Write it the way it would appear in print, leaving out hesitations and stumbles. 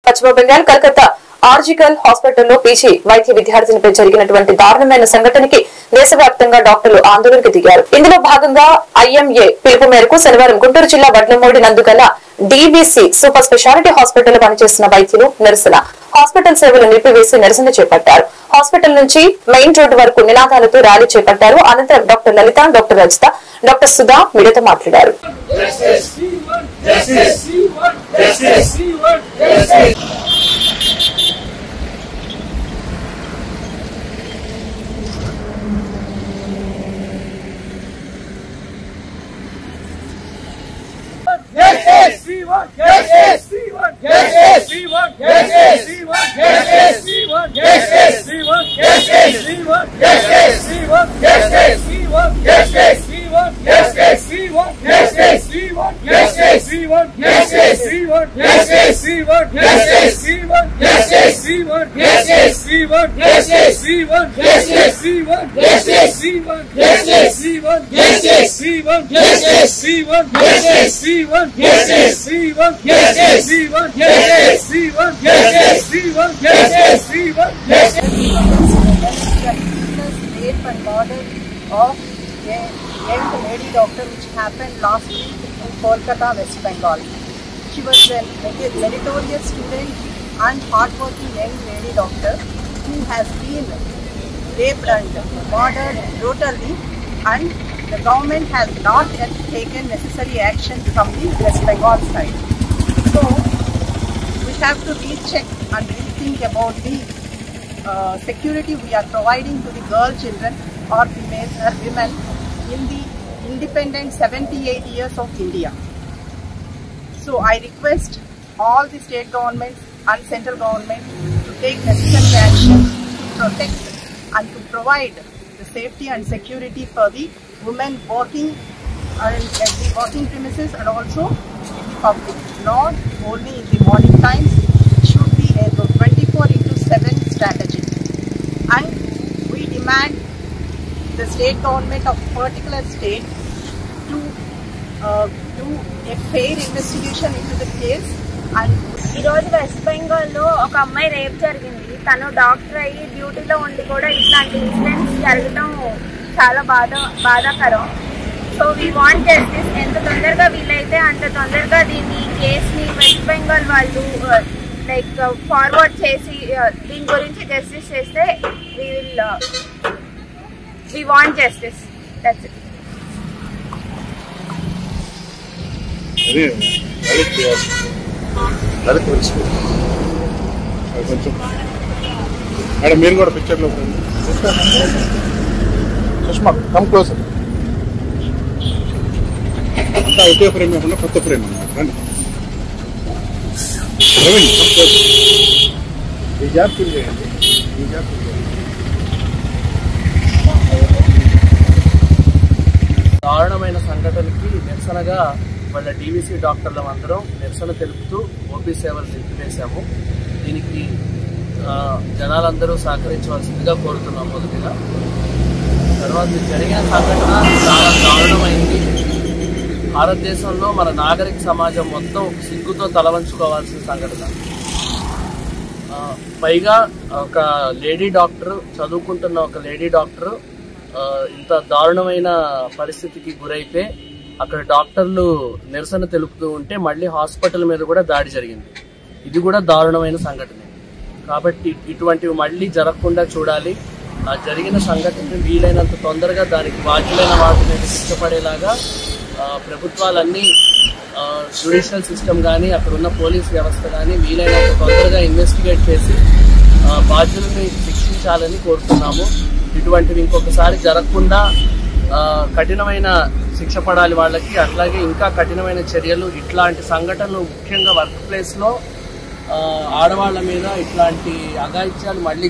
పశ్చిమ బెంగాల్ కలకత్తా ఆర్జికల్ హాస్పిటల్లో పీజీ వైద్య విద్యార్థినిపై జరిగినటువంటి దారుణమైన సంఘటనకి దేశవ్యాప్తంగా డాక్టర్లు ఆందోళనకు దిగారు. ఇందులో భాగంగా ఐఎంఏ పిలుపు మేరకు శనివారం గుంటూరు జిల్లా వడ్లమూడి నందుగల డీబీసీ సూపర్ స్పెషాలిటీ హాస్పిటల్ పనిచేస్తున్న వైద్యులు నిరసన హాస్పిటల్ సేవలు నిలిపివేసి నిరసన చేపట్టారు. హాస్పిటల్ నుంచి మెయిన్ రోడ్డు వరకు నినాదాలతో ర్యాలీ చేపట్టారు. అనంతరం డాక్టర్ లలిత, డాక్టర్ రజిత, డాక్టర్ సుధా మీడియాతో మాట్లాడారు. Rape and murder of a young lady doctor which happened last week in Kolkata, West Bengal. She was a meritorious student and hardworking young lady doctor who has been raped and murdered brutally, and the government has not yet taken necessary action from the West Bengal side. So we have to recheck and rethink about the security we are providing to the girl children or female women in the independent 78 years of India. So I request all the state governments and central government to take necessary action to protect and to provide the safety and security for the women working at the working premises and also in the public, not only in the morning times. It should be a 24/7 strategy, and we demand the state government of particular state to do a fair investigation into the case. And ఈ రోజు west Bengal లో ఒక అమ్మాయి rape జరిగింది. తను doctor అయ్యి డ్యూటీలో ఉండి కూడా ఇట్లాంటి ఇన్సిడెంట్స్ జరగడం చాలా బాధాకరం. So we want justice. ఎంత తొందరగా వీలైతే అంత తొందరగా దీన్ని కేసుని వెస్ట్ బెంగాల్ వాళ్ళు లైక్ ఫార్వర్డ్ చేసి దీని గురించి జస్టిస్ చేస్తే we want justice. That's it. Madam మీరు కూడా పిక్చర్లో సుష్మా కమ్ క్లోజర్. అంతా ఒకే ఫ్రేమ్ కాకుండా కొత్త ఫ్రేమ్ అన్నమాట. రండి ఈ గ్యాప్ ఫిల్ చేయండి. దారుణమైన సంఘటనకి నిరసనగా వాళ్ళ డీవీసీ డాక్టర్ల అందరం నిరసన తెలుపుతూ ఓపీ సేవలు నిలిపివేశాము. దీనికి జనాలందరూ సహకరించవలసిందిగా కోరుతున్నాం. మొదటిగా తర్వాత జరిగిన సంఘటన చాలా దారుణమైంది. భారతదేశంలో మన నాగరిక సమాజం మొత్తం సిగ్గుతో తలవంచుకోవాల్సిన సంఘటన. పైగా ఒక లేడీ డాక్టర్, చదువుకుంటున్న ఒక లేడీ డాక్టర్ ఇంత దారుణమైన పరిస్థితికి గురైతే అక్కడ డాక్టర్లు నిరసన తెలుపుతూ ఉంటే మళ్ళీ హాస్పిటల్ మీద కూడా దాడి జరిగింది. ఇది కూడా దారుణమైన సంఘటన. కాబట్టి ఇటువంటివి మళ్ళీ జరగకుండా చూడాలి. ఆ జరిగిన సంఘటనని వీలైనంత తొందరగా దానికి బాధ్యులైన వాటి మీద శిక్షపడేలాగా ప్రభుత్వాలన్నీ, జ్యుడిషియల్ సిస్టమ్ కానీ అక్కడ ఉన్న పోలీస్ వ్యవస్థ కానీ వీలైనంత తొందరగా ఇన్వెస్టిగేట్ చేసి బాధ్యులని శిక్షించాలని కోరుతున్నాము. ఇటువంటివి ఇంకొకసారి జరగకుండా కఠినమైన శిక్ష పడాలి వాళ్ళకి. అట్లాగే ఇంకా కఠినమైన చర్యలు, ఇట్లాంటి సంఘటనలు ముఖ్యంగా వర్క్ ప్లేస్లో ఆడవాళ్ల మీద ఇట్లాంటి అఘాయిత్యాలు మళ్ళీ